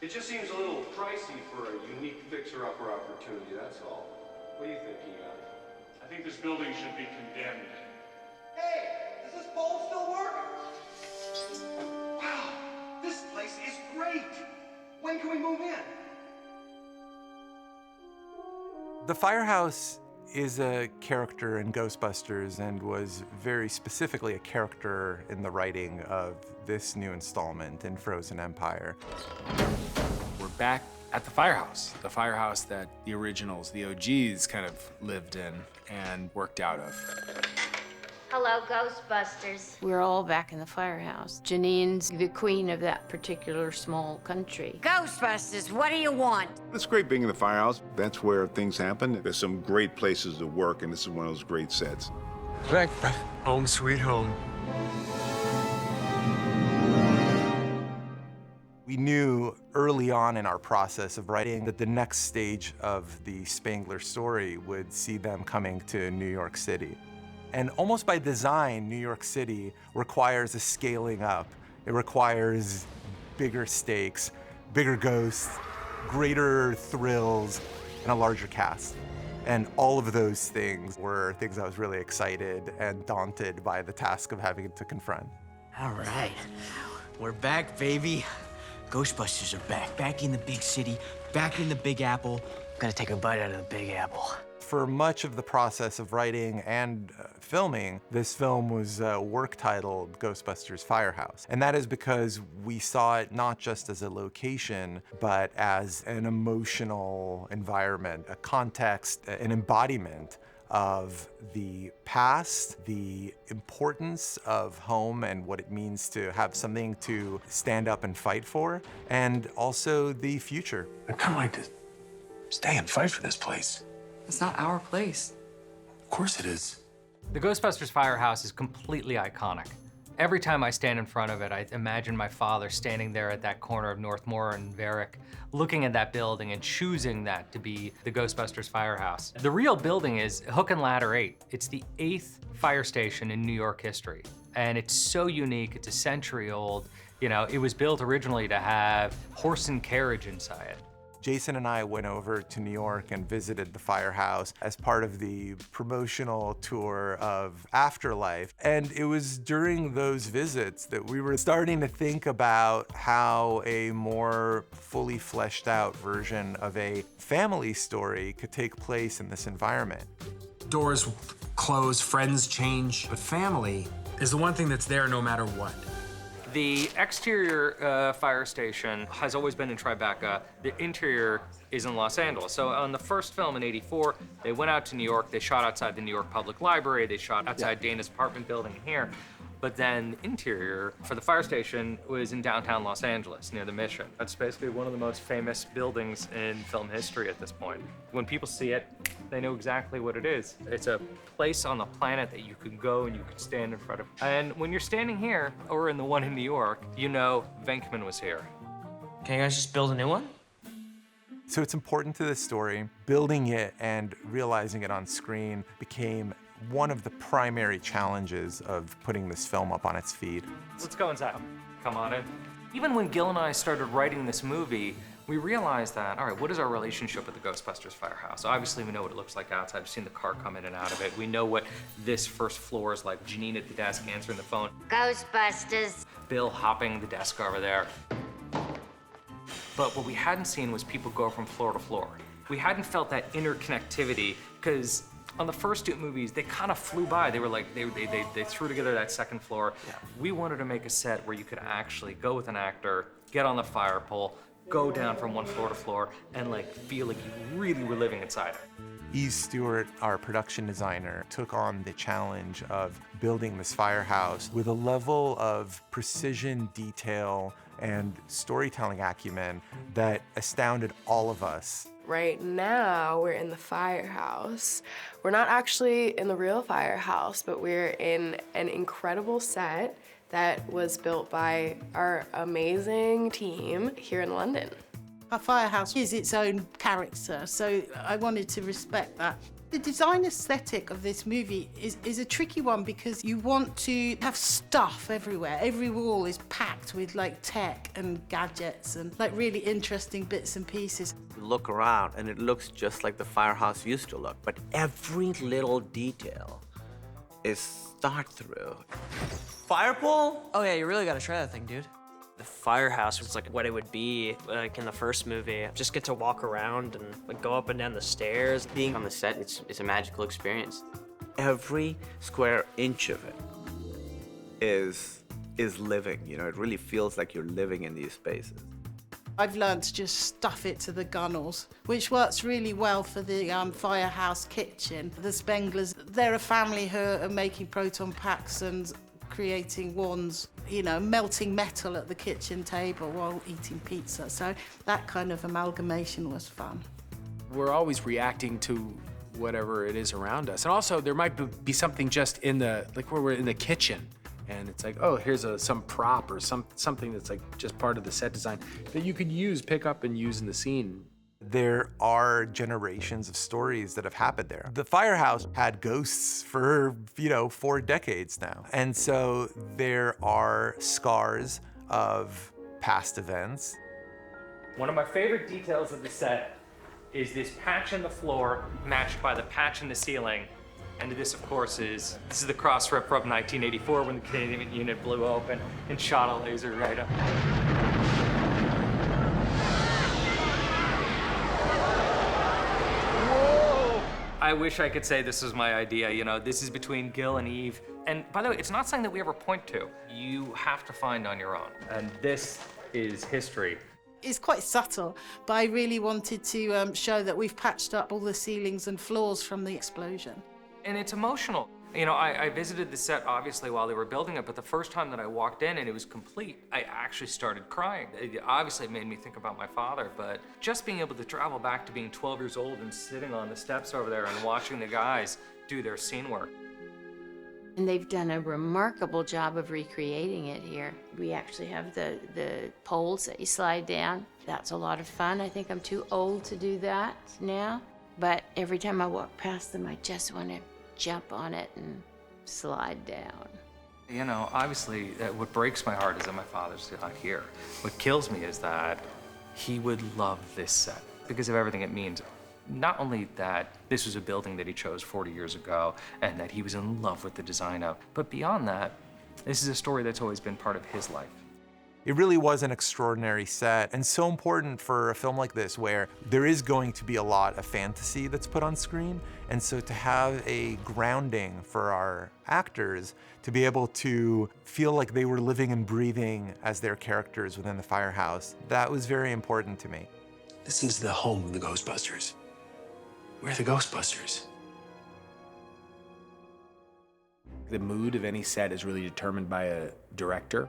It just seems a little pricey for a unique fixer-upper opportunity, that's all. What do you think, Egon? I think this building should be condemned. Hey, does this pole still work? Wow, this place is great! When can we move in? The Firehouse is a character in Ghostbusters and was very specifically a character in the writing of this new installment in Frozen Empire. We're back at the firehouse that the originals, the OGs, kind of lived in and worked out of. Hello, Ghostbusters. We're all back in the firehouse. Janine's the queen of that particular small country. Ghostbusters, what do you want? It's great being in the firehouse. That's where things happen. There's some great places to work, and this is one of those great sets. Home sweet home. We knew early on in our process of writing that the next stage of the Spangler story would see them coming to New York City. And almost by design, New York City requires a scaling up. It requires bigger stakes, bigger ghosts, greater thrills, and a larger cast. And all of those things were things I was really excited and daunted by the task of having to confront. All right, we're back, baby. Ghostbusters are back. Back in the big city, back in the Big Apple. Gotta take a bite out of the Big Apple. For much of the process of writing and filming, this film was work titled Ghostbusters Firehouse. And that is because we saw it not just as a location, but as an emotional environment, a context, an embodiment of the past, the importance of home and what it means to have something to stand up and fight for, and also the future. I kind of like to stay and fight for this place. It's not our place. Of course it is. The Ghostbusters Firehouse is completely iconic. Every time I stand in front of it, I imagine my father standing there at that corner of Northmore and Varick, looking at that building and choosing that to be the Ghostbusters Firehouse. The real building is Hook and Ladder 8. It's the 8th fire station in New York history. And it's so unique, it's a century old. You know, it was built originally to have horse and carriage inside it. Jason and I went over to New York and visited the Firehouse as part of the promotional tour of Afterlife. And it was during those visits that we were starting to think about how a more fully fleshed out version of a family story could take place in this environment. Doors close, friends change, but family is the one thing that's there no matter what. The exterior fire station has always been in Tribeca. The interior is in Los Angeles. So on the first film in '84, they went out to New York. They shot outside the New York Public Library. They shot outside Dana's apartment building here. But then the interior for the fire station was in downtown Los Angeles, near the Mission. That's basically one of the most famous buildings in film history at this point. When people see it, they know exactly what it is. It's a place on the planet that you could go and you could stand in front of. And when you're standing here, or in the one in New York, you know Venkman was here. Can you guys just build a new one? So it's important to this story. Building it and realizing it on screen became one of the primary challenges of putting this film up on its feet. Let's go inside. Come on in. Even when Gil and I started writing this movie, we realized that, all right, what is our relationship with the Ghostbusters Firehouse? Obviously, we know what it looks like outside. We've seen the car come in and out of it. We know what this first floor is like. Janine at the desk answering the phone. Ghostbusters. Bill hopping the desk over there. But what we hadn't seen was people go from floor to floor. We hadn't felt that interconnectivity, because on the first two movies, they kind of flew by. They were like, they threw together that second floor. Yeah. We wanted to make a set where you could actually go with an actor, get on the fire pole, go down from one floor to floor, and like feel like you really were living inside it. Eve Stewart, our production designer, took on the challenge of building this firehouse with a level of precision, detail, and storytelling acumen that astounded all of us. Right now, we're in the firehouse. We're not actually in the real firehouse, but we're in an incredible set that was built by our amazing team here in London. A firehouse is its own character, so I wanted to respect that. The design aesthetic of this movie is a tricky one because you want to have stuff everywhere. Every wall is packed with like tech and gadgets and like really interesting bits and pieces. You look around and it looks just like the Firehouse used to look, but every little detail is thought through. Fire pole? Oh yeah, you really gotta try that thing, dude. The Firehouse was like what it would be like in the first movie. Just get to walk around and like go up and down the stairs. Being on the set, it's a magical experience. Every square inch of it is living, you know, it really feels like you're living in these spaces. I've learned to just stuff it to the gunnels, which works really well for the Firehouse kitchen. The Spenglers, they're a family who are making proton packs and creating wands, you know, melting metal at the kitchen table while eating pizza. So that kind of amalgamation was fun. We're always reacting to whatever it is around us. And also there might be something just in the, like where we're in the kitchen and it's like, oh, here's some prop or something that's like just part of the set design that you could pick up and use in the scene. There are generations of stories that have happened there. The Firehouse had ghosts for, 4 decades now. And so there are scars of past events. One of my favorite details of the set is this patch in the floor matched by the patch in the ceiling. And this, of course, is the cross rip from 1984 when the Canadian unit blew open and shot a laser right up. I wish I could say this was my idea, this is between Gil and Eve. And by the way, it's not something that we ever point to. You have to find on your own. And this is history. It's quite subtle, but I really wanted to show that we've patched up all the ceilings and floors from the explosion. And it's emotional. I visited the set obviously while they were building it, but the first time that I walked in and it was complete, I actually started crying. It obviously made me think about my father, but just being able to travel back to being 12 years old and sitting on the steps over there and watching the guys do their scene work. And they've done a remarkable job of recreating it here. We actually have the poles that you slide down. That's a lot of fun. I think I'm too old to do that now, but every time I walk past them, I just want to jump on it and slide down. Obviously, what breaks my heart is that my father's not here. What kills me is that he would love this set because of everything it means. Not only that this was a building that he chose 40 years ago and that he was in love with the design of, but beyond that, this is a story that's always been part of his life. It really was an extraordinary set and so important for a film like this where there is going to be a lot of fantasy that's put on screen. And so to have a grounding for our actors to be able to feel like they were living and breathing as their characters within the Firehouse, that was very important to me. This is the home of the Ghostbusters. We're the Ghostbusters. The mood of any set is really determined by a director.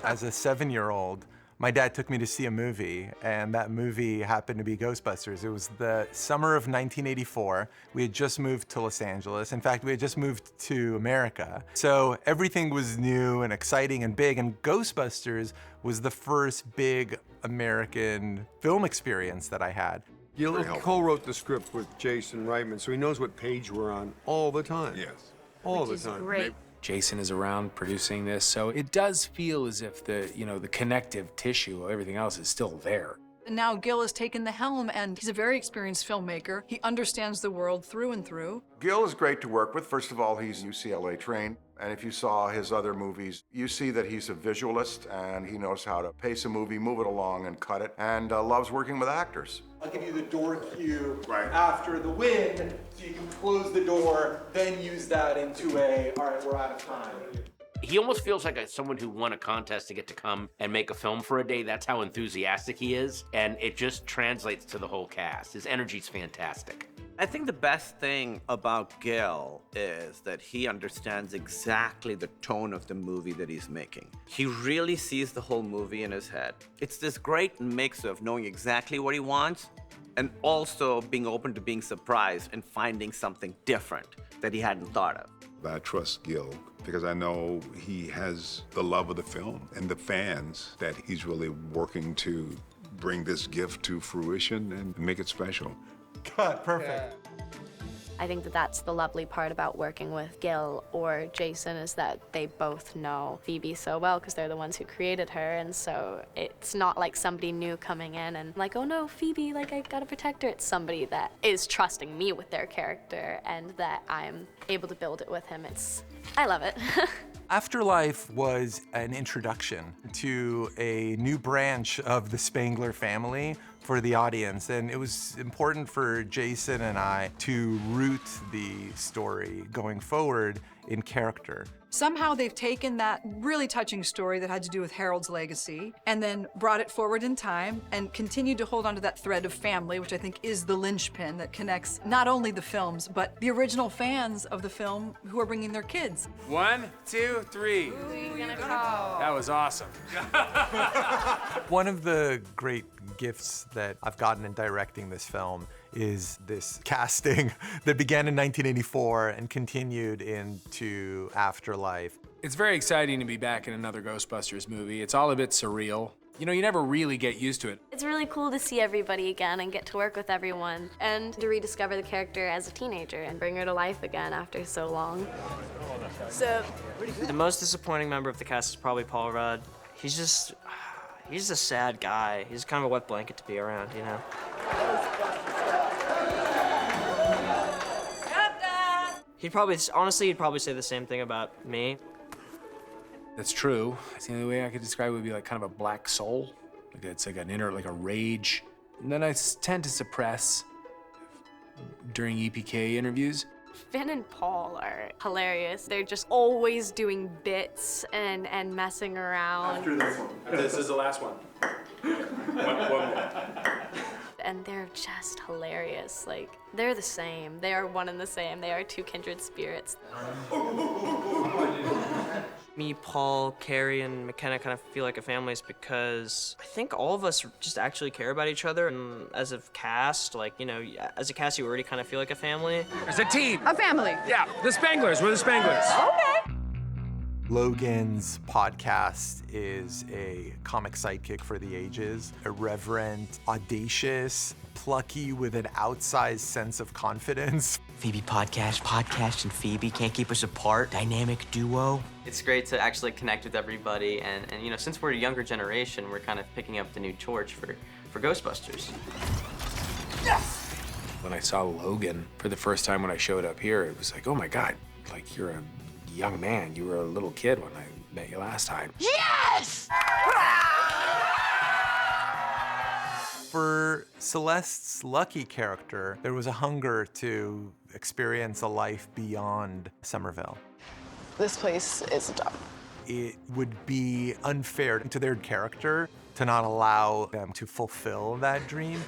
As a 7-year-old, my dad took me to see a movie, and that movie happened to be Ghostbusters. It was the summer of 1984. We had just moved to Los Angeles. In fact, we had just moved to America. So everything was new and exciting and big, and Ghostbusters was the first big American film experience that I had. Gil co-wrote the script with Jason Reitman, so he knows what page we're on all the time. Yes. All the time. Great. Jason is around producing this, so it does feel as if the connective tissue, everything else is still there. And now Gil has taken the helm, and he's a very experienced filmmaker. He understands the world through and through. Gil is great to work with. First of all, he's UCLA trained. And if you saw his other movies, you see that he's a visualist and he knows how to pace a movie, move it along and cut it, and loves working with actors. I'll give you the door cue after the win, so you can close the door, then use that into all right, we're out of time. He almost feels like someone who won a contest to get to come and make a film for a day. That's how enthusiastic he is, and it just translates to the whole cast. His energy's fantastic. I think the best thing about Gil is that he understands exactly the tone of the movie that he's making. He really sees the whole movie in his head. It's this great mix of knowing exactly what he wants and also being open to being surprised and finding something different that he hadn't thought of. I trust Gil because I know he has the love of the film and the fans that he's really working to bring this gift to fruition and make it special. Cut, perfect. I think that that's the lovely part about working with Gil or Jason, is that they both know Phoebe so well because they're the ones who created her, and so it's not like somebody new coming in and like, oh no, Phoebe, like I gotta protect her. It's somebody that is trusting me with their character and that I'm able to build it with him. I love it. Afterlife was an introduction to a new branch of the Spangler family for the audience, and it was important for Jason and I to root the story going forward in character. Somehow they've taken that really touching story that had to do with Harold's legacy and then brought it forward in time and continued to hold on to that thread of family, which I think is the linchpin that connects not only the films, but the original fans of the film who are bringing their kids. 1, 2, 3. Who are you gonna call? That was awesome. One of the great gifts that I've gotten in directing this film is this casting that began in 1984 and continued into Afterlife. It's very exciting to be back in another Ghostbusters movie. It's all a bit surreal. You know, you never really get used to it. It's really cool to see everybody again and get to work with everyone and to rediscover the character as a teenager and bring her to life again after so long. So, the most disappointing member of the cast is probably Paul Rudd. He's just a sad guy. He's kind of a wet blanket to be around, you know? Honestly, he'd probably say the same thing about me. That's true. The only way I could describe it would be like kind of a black soul. Like it's like an inner, like a rage. And then I tend to suppress during EPK interviews. Finn and Paul are hilarious. They're just always doing bits and messing around. After this one. This is the last one. One more. And they're just hilarious. Like, they're the same. They are one and the same. They are two kindred spirits. Me, Paul, Carrie, and McKenna kind of feel like a family is because I think all of us just actually care about each other. And as a cast, like, you know, as a cast, you already kind of feel like a family. As a team. A family. Yeah, the Spanglers. We're the Spanglers. Okay. Logan's podcast is a comic sidekick for the ages, irreverent, audacious, plucky with an outsized sense of confidence. Phoebe podcast and Phoebe can't keep us apart. Dynamic duo. It's great to actually connect with everybody, and you know, since we're a younger generation, we're kind of picking up the new torch for Ghostbusters. Yes! When I saw Logan for the first time when I showed up here, it was like, oh my God, like you're a young man. You were a little kid when I met you last time. Yes! For Celeste's Lucky character, there was a hunger to experience a life beyond Somerville. This place is a job. It would be unfair to their character to not allow them to fulfill that dream.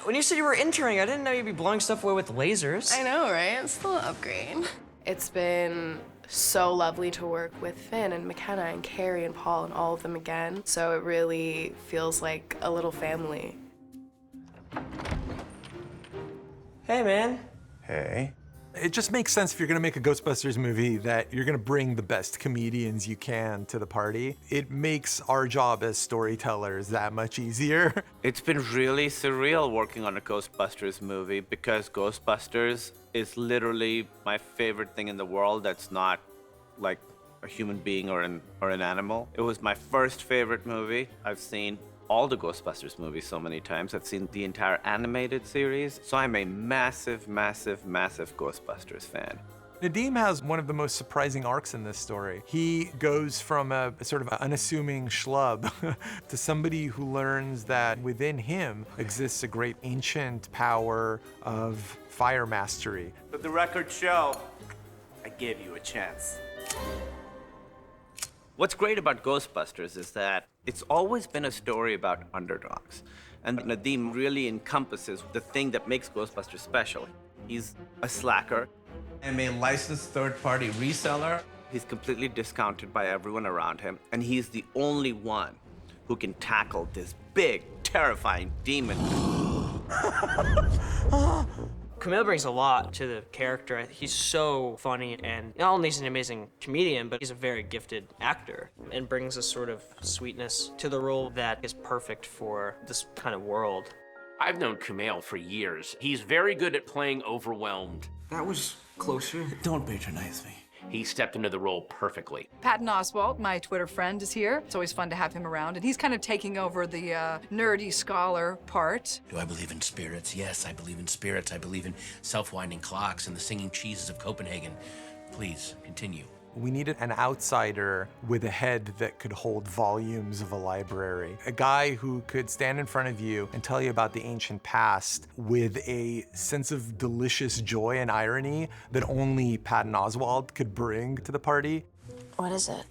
When you said you were interning, I didn't know you'd be blowing stuff away with lasers. I know, right? It's still an upgrade. It's been so lovely to work with Finn and McKenna and Carrie and Paul and all of them again. So it really feels like a little family. Hey, man. Hey. It just makes sense if you're gonna make a Ghostbusters movie that you're gonna bring the best comedians you can to the party. It makes our job as storytellers that much easier. It's been really surreal working on a Ghostbusters movie because Ghostbusters is literally my favorite thing in the world that's not like a human being or an animal. It was my first favorite movie. I've seen all the Ghostbusters movies so many times. I've seen the entire animated series. So I'm a massive, massive, massive Ghostbusters fan. Nadim has one of the most surprising arcs in this story. He goes from a sort of unassuming schlub to somebody who learns that within him exists a great ancient power of fire mastery. Let the record show, I gave you a chance. What's great about Ghostbusters is that it's always been a story about underdogs. And Nadim really encompasses the thing that makes Ghostbusters special. He's a slacker. I'm a licensed third-party reseller. He's completely discounted by everyone around him, and he's the only one who can tackle this big, terrifying demon. Camille brings a lot to the character. He's so funny, and not only is he an amazing comedian, but he's a very gifted actor and brings a sort of sweetness to the role that is perfect for this kind of world. I've known Kumail for years. He's very good at playing overwhelmed. That was closer. Don't patronize me. He stepped into the role perfectly. Patton Oswalt, my Twitter friend, is here. It's always fun to have him around, and he's kind of taking over the nerdy scholar part. Do I believe in spirits? Yes, I believe in spirits. I believe in self-winding clocks and the singing cheeses of Copenhagen. Please, continue. We needed an outsider with a head that could hold volumes of a library. A guy who could stand in front of you and tell you about the ancient past with a sense of delicious joy and irony that only Patton Oswalt could bring to the party. What is it?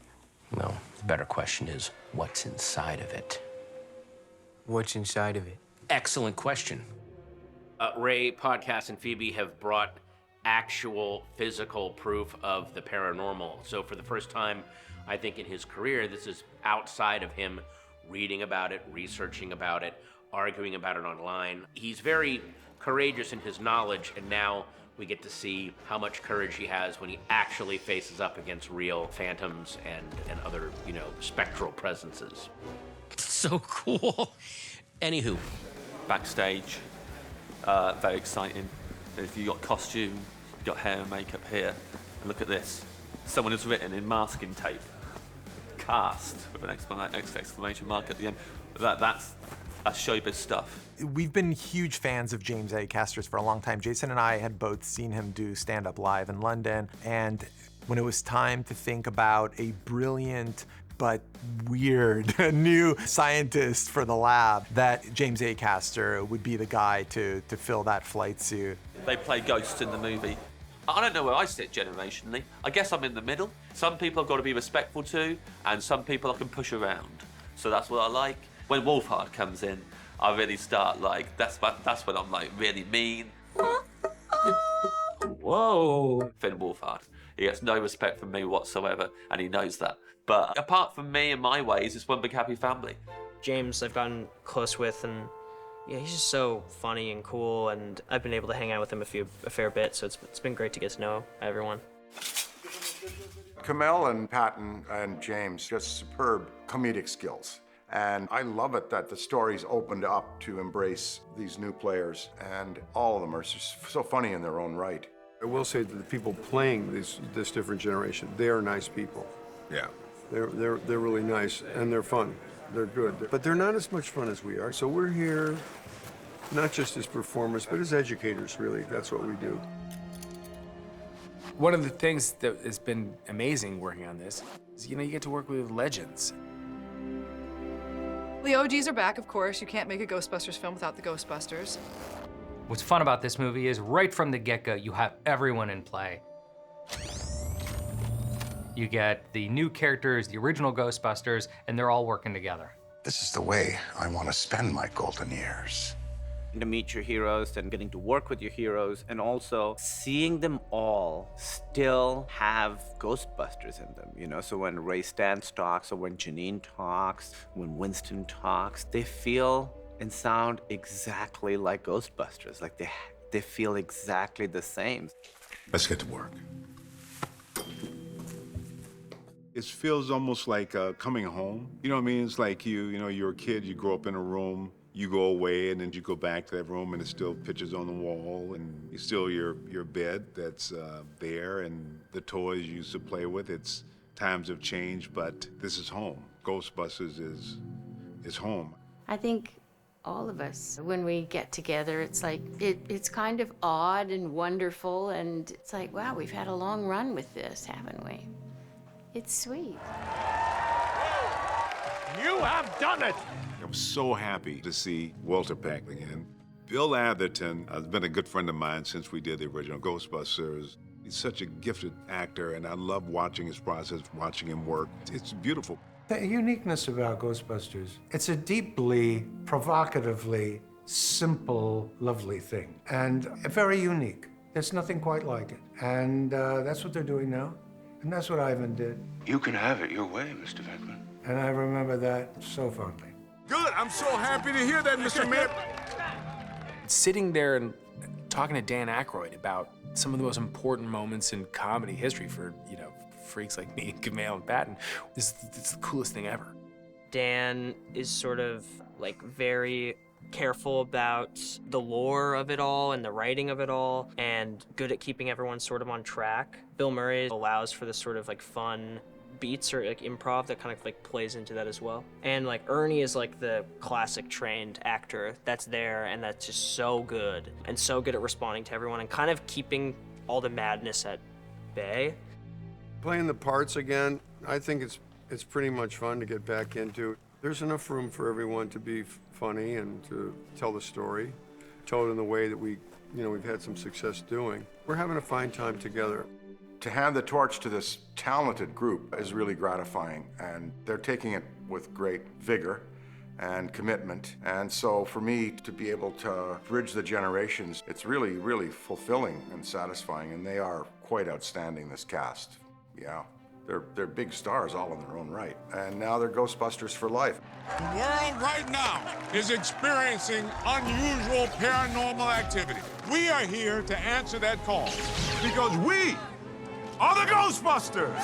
No, the better question is, what's inside of it? What's inside of it? Excellent question. Ray, Podcast, and Phoebe have brought actual physical proof of the paranormal. So for the first time, I think in his career, this is outside of him reading about it, researching about it, arguing about it online. He's very courageous in his knowledge, and now we get to see how much courage he has when he actually faces up against real phantoms and other, spectral presences. So cool. Anywho. Backstage, very exciting. If you got costume, you got hair and makeup here. And look at this. Someone has written in masking tape, cast, with an exclamation mark at the end. That's showbiz stuff. We've been huge fans of James A. Caster's for a long time. Jason and I had both seen him do stand-up live in London, and when it was time to think about a brilliant but weird new scientist for the lab, that James A. Caster would be the guy to fill that flight suit. They play ghosts in the movie. I don't know where I sit generationally. I guess I'm in the middle. Some people I've got to be respectful to, and some people I can push around. So that's what I like. When Wolfhard comes in, I really start that's when I'm really mean. Whoa. Finn Wolfhard. He gets no respect from me whatsoever, and he knows that. But apart from me and my ways, it's one big happy family. James I've gotten close with, and yeah, he's just so funny and cool, and I've been able to hang out with him a fair bit, so it's been great to get to know everyone. Kumail and Patton and James, just superb comedic skills. And I love it that the story's opened up to embrace these new players, and all of them are just so funny in their own right. I will say that the people playing this different generation, they are nice people. Yeah. They're really nice, and they're fun. They're good. But they're not as much fun as we are. So we're here not just as performers, but as educators, really. That's what we do. One of the things that has been amazing working on this is, you get to work with legends. The OGs are back, of course. You can't make a Ghostbusters film without the Ghostbusters. What's fun about this movie is right from the get-go, you have everyone in play. You get the new characters, the original Ghostbusters, and they're all working together. This is the way I want to spend my golden years. To meet your heroes and getting to work with your heroes, and also seeing them all still have Ghostbusters in them, So when Ray Stantz talks, or when Janine talks, when Winston talks, they feel and sound exactly like Ghostbusters. Like they feel exactly the same. Let's get to work. It feels almost like coming home. You know what I mean? It's like you're a kid, you grow up in a room, you go away, and then you go back to that room, and it's still pictures on the wall, and it's still your bed that's there, and the toys you used to play with. It's times have changed, but this is home. Ghostbusters is home. I think all of us, when we get together, it's like, it's kind of odd and wonderful, and it's like, wow, we've had a long run with this, haven't we? It's sweet. You have done it! I'm so happy to see Walter Peck again. Bill Atherton has been a good friend of mine since we did the original Ghostbusters. He's such a gifted actor, and I love watching his process, watching him work. It's beautiful. The uniqueness about Ghostbusters, it's a deeply, provocatively, simple, lovely thing, and very unique. There's nothing quite like it, and that's what they're doing now, and that's what Ivan did. You can have it your way, Mr. Venkman. And I remember that so fondly. Good, I'm so happy to hear that, Mr. Mayor. Sitting there and talking to Dan Aykroyd about some of the most important moments in comedy history for, freaks like me and Kumail and Patton, it's the coolest thing ever. Dan is sort of very careful about the lore of it all and the writing of it all, and good at keeping everyone sort of on track. Bill Murray allows for this sort of like fun beats or like improv that kind of like plays into that as well. And like Ernie is like the classic trained actor that's there and that's just so good and so good at responding to everyone and kind of keeping all the madness at bay. Playing the parts again, I think it's pretty much fun to get back into. There's enough room for everyone to be funny and to tell the story, tell it in the way that we've had some success doing. We're having a fine time together. To hand the torch to this talented group is really gratifying, and they're taking it with great vigor and commitment. And so for me to be able to bridge the generations, it's really, really fulfilling and satisfying, and they are quite outstanding, this cast. Yeah, they're big stars all in their own right. And now they're Ghostbusters for life. The world right now is experiencing unusual paranormal activity. We are here to answer that call because we are the Ghostbusters!